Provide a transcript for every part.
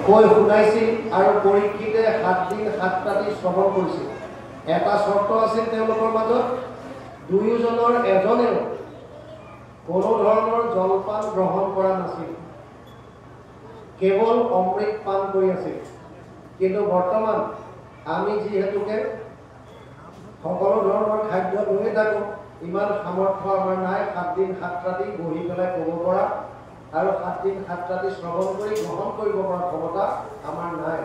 কৈ শুনাইছিল আৰু পৰীক্ষিতে 7 দিন 7 ৰাতি শ্ৰৱণ কৰিছিল। এটা চৰ্ত আছিল তেওঁলোকৰ মাজত, দুয়োজনৰ এজনেও কোনো ধৰণৰ জলপান গ্ৰহণ কৰা নাছিল, কেৱল অমৃত পান কৰি আছিল। কিন্তু বৰ্তমান আমি যিহেতুকে সকলো ধৰণৰ খাদ্য লৈয়ে থাকোঁ, ইমান সামৰ্থ্য আমাৰ নাই 7 দিন 7 ৰাতি বহি পেলাই ক'ব পৰা আৰু 7 দিন 7 ৰাতি শ্ৰৱণ কৰি গ্ৰহণ কৰিব পৰা ক্ষমতা আমাৰ নাই।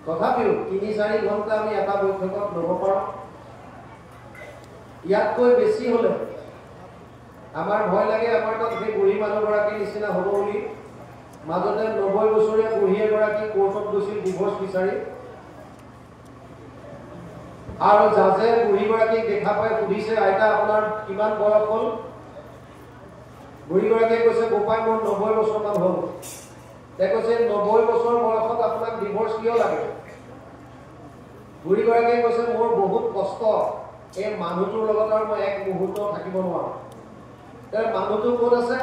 তথাপিও ৩-৪ ঘণ্টা আমি এটা বৈঠকত ল'ব পাৰোঁ। ইয়াতকৈ বেছি হ'লে আমাৰ ভয় লাগে, আমাৰ তাত সেই বুঢ়ী মানুহগৰাকীৰ নিচিনা হ'ব বুলি। মাজতে ৯০ বছৰীয়া বুঢ়ী এগৰাকী কোৰ্টত গৈছিল ডিভৰ্চ বিচাৰি, আৰু জাজে বুঢ়ীগৰাকীক দেখা পাই সুধিছে, আইতা আপোনাৰ কিমান বয়স হ'ল? বুঢ়ীগৰাকীয়ে কৈছে, গোপাই মোৰ ৯০ বছৰমান হ'ল। তেওঁ কৈছে ৯০ বছৰ বয়সত আপোনাক ডিভৰ্চ কিয় লাগে? বুঢ়ীগৰাকীয়ে কৈছে, মোৰ বহুত কষ্ট, এই মানুহটোৰ লগত আৰু মই এক মুহূৰ্ত থাকিব নোৱাৰোঁ। তেওঁ মানুহটো ক'ত আছে?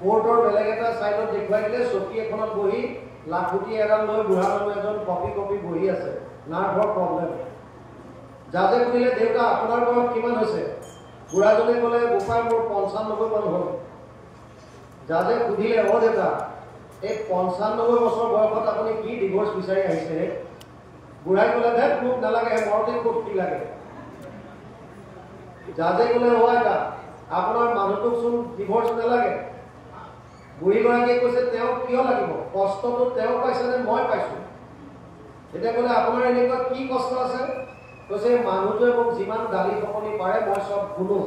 কোৰ্টৰ বেলেগ এটা ছাইডত দেখুৱাই দিলে, চকী এখনত বহি লাখুটি এডাল লৈ বুঢ়া মানুহ এজন কপি কপি বহি আছে, নাৰ্ভৰ প্ৰব্লেম। জাজে সুধিলে, দেউতা আপোনাৰ বয়স কিমান হৈছে? বুঢ়াজনে ক'লে, গোপাই মোৰ ৯৫ মান হ'ল। জাজে সুধিলে, অ' দেউতা এই ৯৫ বছৰ বয়সত আপুনি কি ডিভৰ্চ বিচাৰি আহিছে? বুঢ়াই ক'লে, ধেত মোক নালাগে, মৰতে ক'ত কি লাগে। জাজে ক'লে, অ' আইতা আপোনাৰ মানুহটোক চোন ডিভৰ্চ নালাগে। বুঢ়ীগৰাকীয়ে কৈছে, তেওঁ কিয় লাগিব? কষ্টটো তেওঁ পাইছেনে মই পাইছোঁ? তেতিয়া ক'লে, আপোনাৰ এনেকুৱা কি কষ্ট আছে? কৈছে, মানুহটোৱে মোক যিমান গালি শপনি পাৰে মই চব শুনো।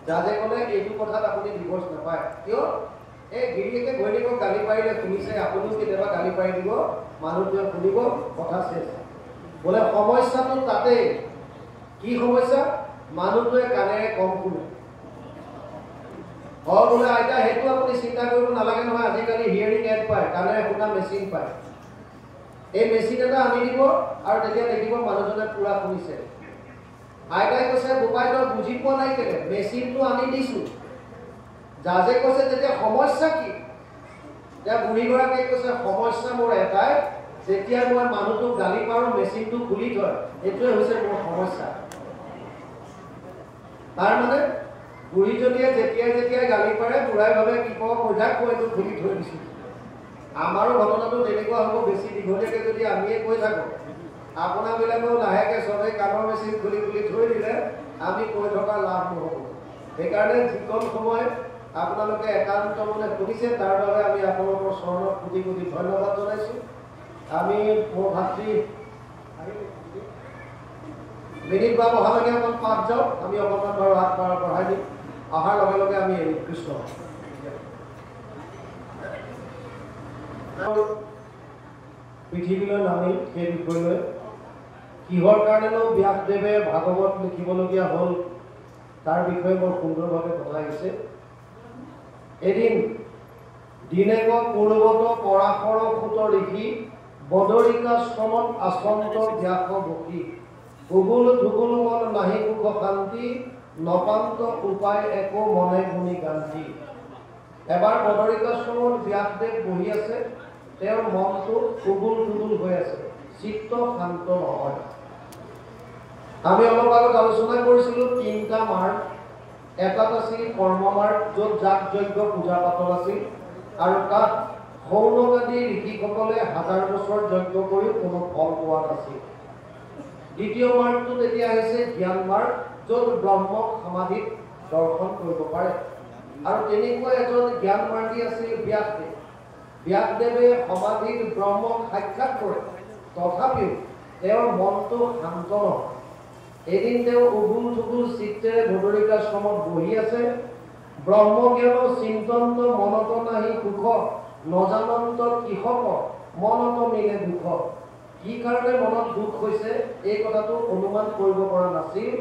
জাজে ক'লে, এইটো কথাত আপুনি ডিভৰ্চ নাপায়। কিয়? এই গিৰিয়েকে ঘৈণীয়েকক গালি পাৰিলে শুনিছে, আপুনিও কেতিয়াবা গালি পাৰি দিব, মানুহটোৱে শুনিব, কথা শেষ। বোলে সমস্যাটো তাতেই। কি সমস্যা? মানুহটোৱে কাণেৰে কম শুনে। বোলে আইতা সেইটো আপুনি চিন্তা কৰিব নালাগে নহয়, আজিকালি হিয়াৰিং এড পায়, কাণেৰে শুনা মেচিন পায়। এই মেচিন এটা আনি দিব আৰু তেতিয়া দেখিব মানুহজনে পুৰা শুনিছে। আইতাই কৈছে, গোপাই তই বুজি পোৱা নাই কেলে? মেচিনটো আনি দিছোঁ। জাজে কৈছে, তেতিয়া সমস্যা কি? এতিয়া বুঢ়ীগৰাকীয়ে কৈছে, সমস্যা মোৰ এটাই, যেতিয়া মই মানুহটোক গালি পাৰোঁ মেচিনটো খুলি থয়, এইটোৱে হৈছে মোৰ সমস্যা। তাৰমানে বুঢ়ীজনীয়ে যেতিয়াই গালি পাৰে, বুঢ়াই ভাবে কি কওঁ কৈথাক, মই এইটো খুলি থৈ দিছোঁ। আমাৰো ঘটনাটো তেনেকুৱা হ'ব, বেছি দীঘলীয়াকৈ যদি আমিয়ে কৈ থাকোঁ, আপোনাবিলাকেও লাহেকৈ চবেই কাণৰ মেচিন খুলি খুলি থৈ দিলে আমি কৈ থকা লাভ নহ'ব। সেইকাৰণে যিকণ সময় আপোনালোকে একান্ত মনে শুনিছে, তাৰ বাবে আমি আপোনালোকৰ চৰণত কোটি কোটি ধন্যবাদ জনাইছোঁ। আমি মোৰ ভাতৃ মিনিট বা বহালৈকে অকণ পাঠ যাওক, আমি অকণমান বাৰু হাত বঢ়াই দিম। অহাৰ লগে লগে আমি কৃষ্ণ পৃথিৱীলৈ নামিল, সেই বিষয়লৈ কিহৰ কাৰণেনো ব্যাসদেৱে ভাগৱত লিখিবলগীয়া হ'ল তাৰ বিষয়ে বৰ সুন্দৰভাৱে কথা আহিছে। এদিন দিনেক পূৰ্বত পৰাশৰ সুত ঋষি বদৰিকাশ্ৰমত আচন্ত ব্যাস বসি উগুল ধুগুল মন নাহি সুখ শান্তি নপান্ত উপায় একো মনে গুণি গান্ধী। এবাৰ বদৰিকাশ্ৰমত ব্যাসদেৱ বহি আছে, তেওঁৰ মনটো উগুল ধুগুল হৈ আছে, চিত্ত শান্ত নহয়। আমি অলপ আগত আলোচনা কৰিছিলোঁ 3টা মাৰ্গ। এটাত আছিল কৰ্ম মাৰ্গ, য'ত যাগ যজ্ঞ পূজা পাতল আছিল আৰু তাত সৌনকাদি ঋষিসকলে 1000 বছৰ যজ্ঞ কৰিও কোনো ফল পোৱা নাছিল। দ্বিতীয় মাৰ্গটো তেতিয়া হৈছে জ্ঞান মাৰ্গ, য'ত ব্ৰহ্মক সমাধিত দৰ্শন কৰিব পাৰে। আৰু তেনেকুৱা এজন জ্ঞান মাৰ্গী আছিল ব্যাসদেৱ। ব্যাসদেৱে সমাধিত ব্ৰহ্মক সাক্ষাৎ কৰে, তথাপিও তেওঁৰ মনটো শান্ত নহয়। এদিন তেওঁ উগুল থুগুল চিত্তেৰে বদৰিকাশ্ৰমত বহি আছে। ব্ৰহ্মজ্ঞান চিন্তন্ত মনত নাহি সুখ নজানন্ত কৃষক মনত মিলে দুখ। কি কাৰণে মনত দুখ হৈছে এই কথাটো অনুমান কৰিব পৰা নাছিল।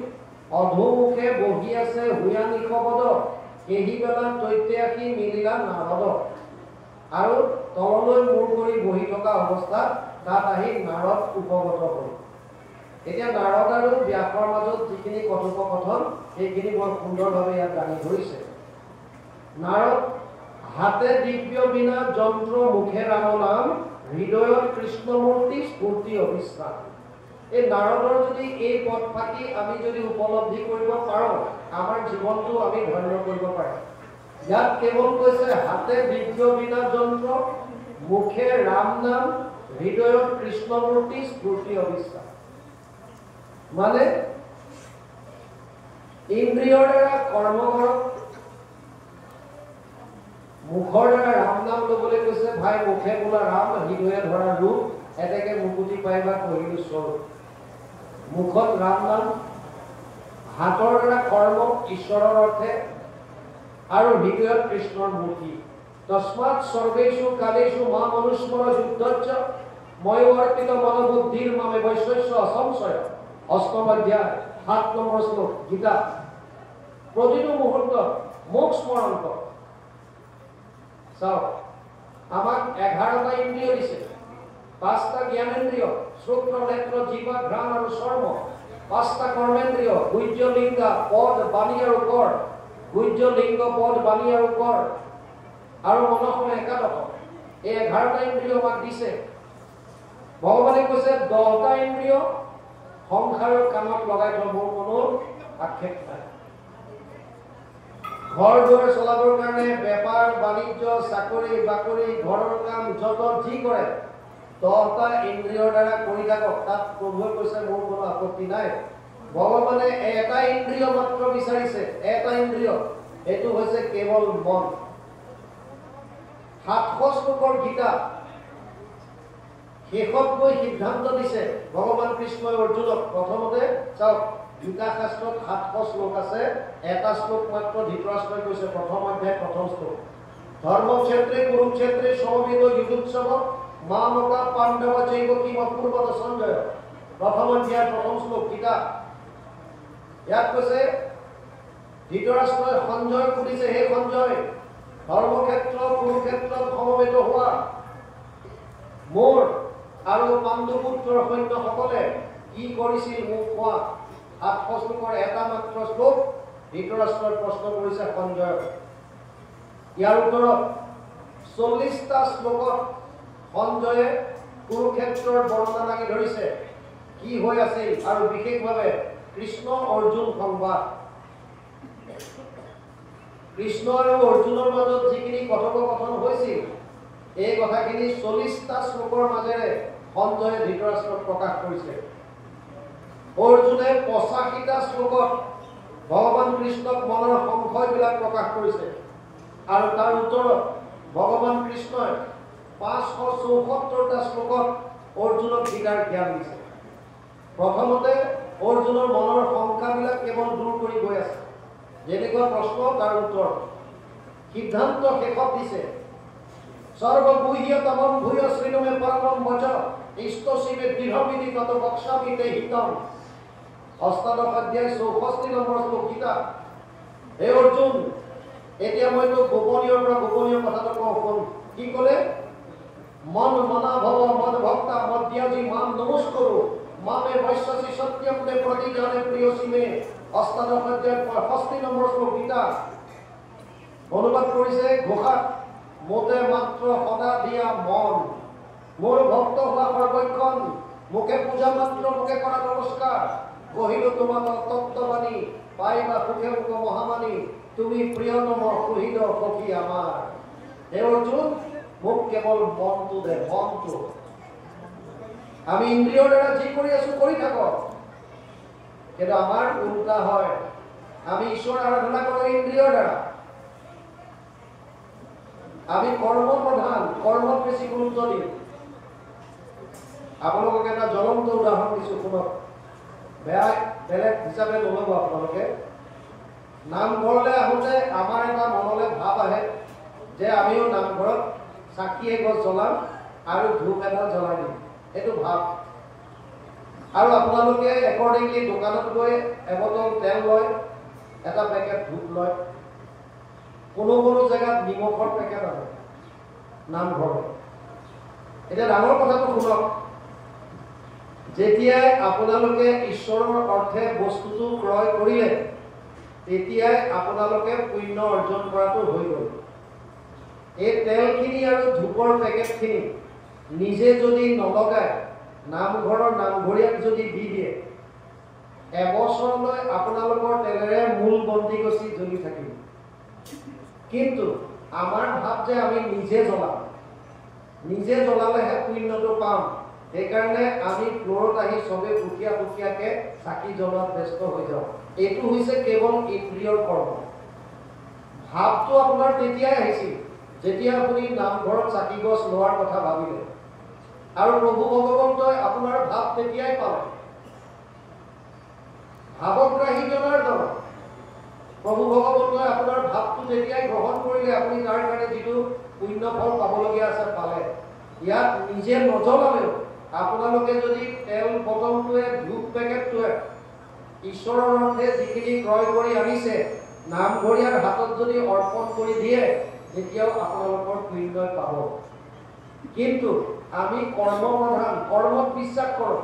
অধোমুখে বহি আছে হুয়া নিশবদ, সেই বেলা দৈত্যাসী মিলিলা নাৰদ। আৰু তললৈ মূৰ কৰি বহি থকা অৱস্থাত তাত আহি নাৰদ উপগত হ'ল। এতিয়া নাৰদ আৰু ব্যাসৰ মাজত যিখিনি কথোপকথন সেইখিনি বৰ সুন্দৰভাৱে ইয়াত দাঙি ধৰিছে। নাৰদ হাতে দিব্য বিনা যন্ত্ৰ মুখে ৰাম নাম হৃদয়ত কৃষ্ণমূৰ্তি স্ফূৰ্তি অবিশ্ৰাম। এই নাৰদৰ যদি এই পথ ফাঁকি আমি যদি উপলব্ধি কৰিব পাৰোঁ, আমাৰ জীৱনটো আমি ধন্য কৰিব পাৰিম। ইয়াত কেৱল কৈছে হাতে দিব্য বিনা যন্ত্ৰ মুখে ৰাম নাম হৃদয়ত কৃষ্ণমূৰ্তি স্ফূৰ্তি অবিশ্ৰাম। মানে ইন্দ্ৰিয়ৰ দ্বাৰা কৰ্ম কৰক, মুখৰ দ্বাৰা ৰাম নাম ল'বলৈ কৈছে। ভাই মুখে বোলা ৰাম, হৃদয়ে ধৰা ৰূপ, এনেকে মুকুতি পাইবা কহিলো স্বৰূপ। মুখত ৰাম নাম, হাতৰ দ্বাৰা কৰ্ম ঈশ্বৰৰ অৰ্থে, আৰু হৃদয়ত কৃষ্ণৰ মূৰ্তি। তস্মাৎ সৰ্বেষু কালেষু মা মনুস্মৰ যুদ্ধচ্চ ময়ো অৰ্পিত মনোবুদ্ধিৰ মামে বৈশ্বস্য অসংশয়। অষ্টম অধ্যায় ৭ নম্বৰ শ্লোক গীতা। প্ৰতিটো মুহূৰ্তত মোক স্মৰণ কৰ। চাওক, আমাক 11টা ইন্দ্ৰিয় দিছে, 5টা জ্ঞানেন্দ্ৰিয়, শ্ৰোত্ৰ নেত্ৰ জিহ্বা ঘ্ৰাণ আৰু চৰ্ম, 5টা কৰ্মেন্দ্ৰিয়, গুহ্য লিংগ পদ বাণী আৰু কৰ, গুহ্য লিংগ পদ বাণী আৰু কৰ, আৰু মনসমূহ 11। এই 11টা ইন্দ্ৰিয় আমাক দিছে। ভগৱানে কৈছে 10টা ইন্দ্ৰিয় সংসাৰৰ কামত লগাই থোৱা মোৰ কোনো আক্ষেপ নাই। ঘৰ দুৱাৰ চলাবৰ কাৰণে বেপাৰ বাণিজ্য চাকৰি বাকৰি ঘৰৰ কাম যত যি কৰে 10টা ইন্দ্ৰিয়ৰ দ্বাৰা কৰি থাকক। তাত প্ৰভুৱে কৈছে মোৰ কোনো আপত্তি নাই। ভগৱানে এটা ইন্দ্ৰিয় মাত্ৰ বিচাৰিছে, এটা ইন্দ্ৰিয়, এইটো হৈছে কেৱল মন। 700 শ্লোকৰ গীতা শেষত গৈ সিদ্ধান্ত দিছে ভগৱান কৃষ্ণই অৰ্জুনক। প্ৰথমতে চাওক, গীতা শাস্ত্ৰত 700 শ্লোক আছে, এটা শ্লোক মাত্ৰ ধৃতৰাষ্ট্ৰই কৈছে, প্ৰথম অধ্যায় 1ম শ্লোক। ধৰ্মক্ষেত্ৰে কুৰুক্ষেত্ৰে সমবেত যুদ্ধোৎসৱ মামকা পাণ্ডৱ চৈব কিম পূৰ্বত সঞ্জয়। প্ৰথম অধ্যায় 1ম শ্লোক গীতা। ইয়াত কৈছে ধৃতৰাষ্ট্ৰই সঞ্জয় সুধিছে, হে সঞ্জয়, ধৰ্মক্ষেত্ৰ কুৰুক্ষেত্ৰত সমবেত হোৱা মোৰ আৰু পাণ্ডুপুত্ৰৰ সৈন্যসকলে কি কৰিছিল মোক কোৱা। 700 শ্লোকৰ এটা মাত্ৰ শ্লোক ধৃতৰাষ্ট্ৰই প্ৰশ্ন কৰিছে সঞ্জয়ক। ইয়াৰ উত্তৰত 40টা শ্লোকত সঞ্জয়ে কুৰুক্ষেত্ৰৰ বৰ্ণনা দাঙি ধৰিছে, কি হৈ আছিল, আৰু বিশেষভাৱে কৃষ্ণ অৰ্জুন সংবাদ। কৃষ্ণ আৰু অৰ্জুনৰ মাজত যিখিনি কথোপকথন হৈছিল, এই কথাখিনি 40টা শ্লোকৰ মাজেৰে সঞ্জয়ে ধৃতৰাষ্ট্ৰক প্ৰকাশ কৰিছে। অৰ্জুনে 85টা শ্লোকত ভগৱান কৃষ্ণক মনৰ সংশয়বিলাক প্ৰকাশ কৰিছে, আৰু তাৰ উত্তৰত ভগৱান কৃষ্ণই 574টা শ্লোকত অৰ্জুনক গীতাৰ জ্ঞান দিছে। প্ৰথমতে অৰ্জুনৰ মনৰ শংকাবিলাক কেৱল দূৰ কৰি গৈ আছে। যেনেকুৱা প্ৰশ্ন তাৰ উত্তৰ। সিদ্ধান্ত শেষত দিছে, সর্বগুহ্যতমম ভূয় শ্রীণমে পরমম বচ ইষ্টসিমে দৃঢ়বিধি তত বক্সামি তে হিতম। অষ্টাদশ অধ্যায় 64 নম্বৰ শ্লোক গীতা। হে অৰ্জুন, এতিয়া মই তোক গোপনীয়ৰ পৰা গোপনীয় কথাটো কওঁ, শুন। কি ক'লে? মন মনা ভৱ মদ ভক্তা মধ্যাজি মাম নমস্কৰো মামে বৈশ্বসী সত্যম তে প্ৰতিজানে প্ৰিয়সীমে। অষ্টাদশ অধ্যায় 65 নম্বৰ শ্লোক গীতা। অনুবাদ কৰিছে ঘোষাত, মোতে মাত্ৰ সদা দিয়া মন, মোৰ ভক্ত হোৱা সৰ্বক্ষণ, মুখে পূজা মাত্ৰ মুখে কৰা নমস্কাৰ, কহিলো তোমাক তত্ত্ববাণী পাইবা সুখে মুখ মহামানী, তুমি প্ৰিয়তম সুহৃদ সখী আমাৰ। হে অৰ্জুন, মোক কেৱল মনটো দে, মনটো। আমি ইন্দ্ৰিয়ৰ দ্বাৰা যি কৰি আছো কৰি থাকক, কিন্তু আমাৰ উল্টা হয়। আমি ঈশ্বৰ আৰাধনা কৰোঁ ইন্দ্ৰিয়ৰ দ্বাৰা। আমি কৰ্ম প্ৰধান, কৰ্মত বেছি গুৰুত্ব দিওঁ। আপোনালোকক এটা জ্বলন্ত উদাহৰণ দিছোঁ, শুনক। বেয়া বেলেগ হিচাপে নল'ব আপোনালোকে। নামঘৰলৈ আহোঁতে আমাৰ এটা মনলৈ ভাৱ আহে যে আমিও নামঘৰত চাকি এগছ জ্বলাম আৰু ধূপ এডাল জ্বলাই দিম, এইটো ভাৱ। আৰু আপোনালোকে একৰ্ডিংলি দোকানত গৈ এবটল তেল লয়, এটা পেকেট ধূপ লয়, কোনো কোনো জেগাত নিমখৰ পেকেট আনে নামঘৰত। এতিয়া ডাঙৰ কথাটো শুনক, যেতিয়াই আপোনালোকে ঈশ্বৰৰ অৰ্থে বস্তুটো ক্ৰয় কৰিলে, তেতিয়াই আপোনালোকে পুণ্য অৰ্জন কৰাটো হৈ গ'ল। এই তেলখিনি আৰু ধূপৰ পেকেটখিনি নিজে যদি নলগায় নামঘৰৰ নামঘৰীয়াক যদি দি দিয়ে এবছৰলৈ আপোনালোকৰ তেলেৰে মূল বন্তি গছি জ্বলি থাকিব। কিন্তু আমাৰ ভাৱ যে আমি নিজে জ্বলাম, নিজে জ্বলালেহে পুণ্যটো পাম, সেইকাৰণে আমি ফ্ল'ৰত আহি চবে পুঠিয়া পুঠিয়াকে চাকি জ্বলোৱাত ব্যস্ত হৈ যাওঁ। এইটো হৈছে কেৱল ইন্দ্ৰিয়ৰ কৰ্ম। ভাৱটো আপোনাৰ তেতিয়াই আহিছিল যেতিয়া আপুনি নামঘৰত চাকি গছ লোৱাৰ কথা ভাবিলে, আৰু প্ৰভু ভগৱন্তই আপোনাৰ ভাৱ তেতিয়াই পালে। ভাৱগ্ৰাহীজনাৰ দ্বাৰা প্ৰভু ভগৱন্তই আপোনাৰ ভাৱটো তেতিয়াই গ্ৰহণ কৰিলে, আপুনি তাৰ কাৰণে যিটো পুণ্য ফল পাবলগীয়া আছে পালে। ইয়াত নিজে নজ্বলালেও আপোনালোকে যদি তেল বটলটোৱে ধূপ পেকেটটোৱে ঈশ্বৰৰ অৰ্থে যিখিনি ক্ৰয় কৰি আনিছে নামঘৰীয়াৰ হাতত যদি অৰ্পণ কৰি দিয়ে তেতিয়াও আপোনালোকৰ পুণ্যই পাব। কিন্তু আমি কৰ্মপ্ৰধান, কৰ্মত বিশ্বাস কৰোঁ,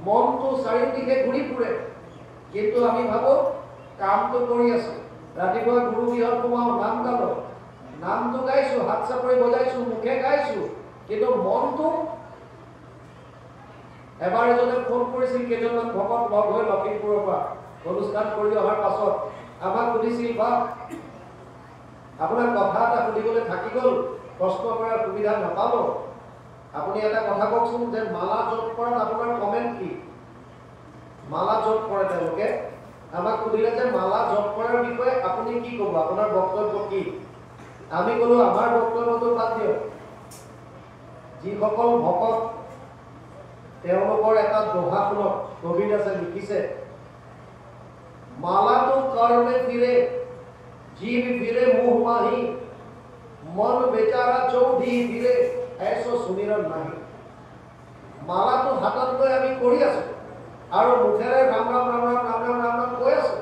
মনটো চাৰিওদিশে ঘূৰি ফুৰে, কিন্তু আমি ভাবো কামটো কৰি আছো। ৰাতিপুৱা গুৰু গৃহত সোমাও, নাম গালো, নামটো গাইছো, হাত চাপৰি বজাইছো, মুখে গাইছো, কিন্তু মনটো। এবাৰ এজনে ফোন কৰিছিল, কেইজনমান ভকত লগ হৈ লখিমপুৰৰ পৰা অনুষ্ঠান কৰি অহাৰ পাছত আমাক সুধিছিল, বা আপোনাক কথা এটা সুধিবলৈ থাকি গ'ল, প্ৰশ্ন কৰাৰ সুবিধা নাপালো, আপুনি এটা কথা কওকচোন যে মালা জপ কৰাত আপোনাৰ কমেণ্ট কি? মালা জপ কৰে তেওঁলোকে, আমাক সুধিলে যে মালা জপ কৰাৰ বিষয়ে আপুনি কি ক'ব, আপোনাৰ বক্তব্য কি? আমি ক'লো আমাৰ বক্তব্যটো বাদ দিয়ক, যিসকল ভকত তেওঁলোকৰ এটা দোহা শুনক, কবিদাসে লিখিছে, মালাটো কৰ্মে ফিৰে, জীৱ ফিৰে মোহ মাহি, মন বেচাৰা চৌধি ফিৰে, এসো সুমিৰণ নাহি। মালাটো হাতত লৈ আমি কৰি আছো আৰু মুখেৰে ৰাম ৰাম ৰাম ৰাম ৰাম ৰাম ৰাম ৰাম কৈ আছো,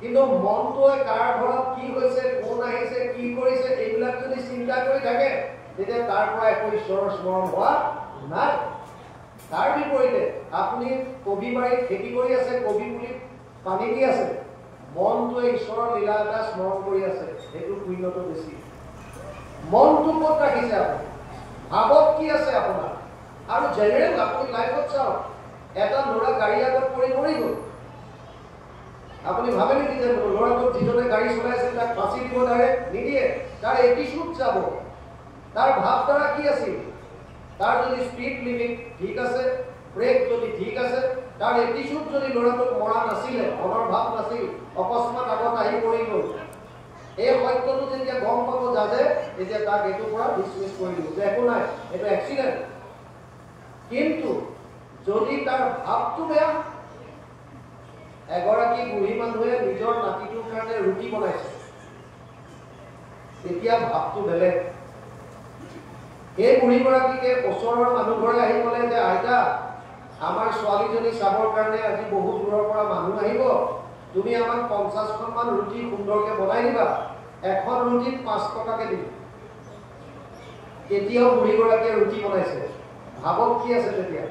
কিন্তু মনটোৱে কাৰ ঘৰত কি হৈছে, কোন আহিছে, কি কৰিছে, এইবিলাক যদি চিন্তা কৰি থাকে তেতিয়া তাৰ পৰা একো ঈশ্বৰৰ স্মৰণ হোৱা নাই। তাৰ বিপৰীতে আপুনি কবি বাৰীত খেতি কৰি আছে, কবি পুলিত পানী দি আছে, মনটোৱে ঈশ্বৰৰ লীলা এটা স্মৰণ কৰি আছে, সেইটো পুণ্যটো বেছি। মনটো ক'ত ৰাখিছে আপুনি, ভাৱত কি আছে আপোনাৰ? আৰু জেনেৰেল আপুনি লাইফত চাওক, এটা ল'ৰা গাড়ী আগত পৰি মৰি গ'ল, আপুনি ভাবে নেকি যে ল'ৰাটোক যিজনে গাড়ী চলাইছিল তাক ফাঁচি দিব ডাইৰেক্ট? নিদিয়ে, তাৰ এটিচিউড যাব, তাৰ ভাৱধাৰা কি আছিল, তাৰ যদি স্পীড লিমিট ঠিক আছে, ব্ৰেক যদি ঠিক আছে, তাৰ এটিচিউড যদি ল'ৰাটোক মৰা নাছিলে, মনৰ ভাৱ নাছিল, অকস্মাত আগত আহি পৰি গ'ল, এই সত্যটো যেতিয়া গম পাব যাজে, তেতিয়া তাক এইটোৰ পৰা ডিছমিছ কৰি দিব যে একো নাই, এইটো এক্সিডেণ্ট। কিন্তু যদি তাৰ ভাৱটো বেয়া, এগৰাকী বুঢ়ী মানুহে নিজৰ নাতিটোৰ কাৰণে ৰুটি বনাইছে, তেতিয়া ভাৱটো বেলেগ। এই বুঢ়ীগৰাকীকে ওচৰৰ মানুহ ঘৰে আহি ক'লে যে আইতা, আমাৰ ছোৱালীজনী চাবৰ কাৰণে আজি বহু দূৰৰ পৰা মানুহ আহিব, তুমি আমাক 50খনমান ৰুটি সুন্দৰকে বনাই দিবা, এখন ৰুটিত 5 টকাকে দিম। তেতিয়াও বুঢ়ীগৰাকীয়ে ৰুটি বনাইছে, ভাৱত কি আছে তেতিয়া?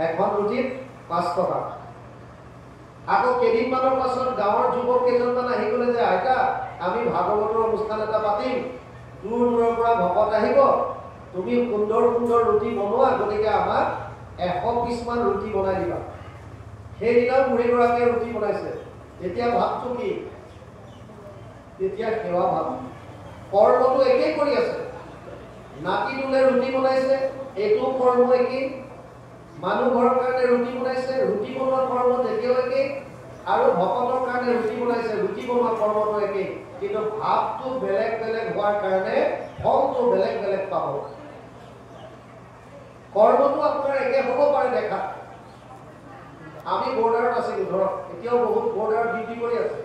এখন ৰুটিত 5 টকা। আকৌ কেইদিনমানৰ পাছত গাঁৱৰ যুৱক কেইজনমান আহি ক'লে যে আইতা, আমি ভাগৱতৰ অনুষ্ঠান এটা পাতিম, দূৰ দূৰৰ পৰা ভকত আহিব, তুমি সুন্দৰ সুন্দৰ ৰুটি বনোৱা, গতিকে আমাক 100 পিছমান ৰুটি বনাই দিবা। সেইদিনাও বুঢ়ীগৰাকীয়ে ৰুটি বনাইছে, তেতিয়া ভাৱটো কি? তেতিয়া সেৱা ভাৱ। কৰ্মটো একেই কৰি আছে, নাতিটোলে ৰুটি বনাইছে, এইটো কৰ্ম একেই, মানুহ ঘৰৰ কাৰণে ৰুটি বনাইছে, ৰুটি বনোৱা কৰ্ম তেতিয়াও একেই, আৰু ভকতৰ কাৰণে ৰুটি বনাইছে, ৰুটি বনোৱা কৰ্মটো একেই, কিন্তু ভাৱটো বেলেগ বেলেগ হোৱাৰ কাৰণে ফলটো বেলেগ বেলেগ পাব। কৰ্মটো আপোনাৰ একে হ'ব পাৰে দেখাত। আমি বৰ্ডাৰত আছিলো, ধৰক এতিয়াও বহুত বৰ্ডাৰত ডিউটি কৰি আছে,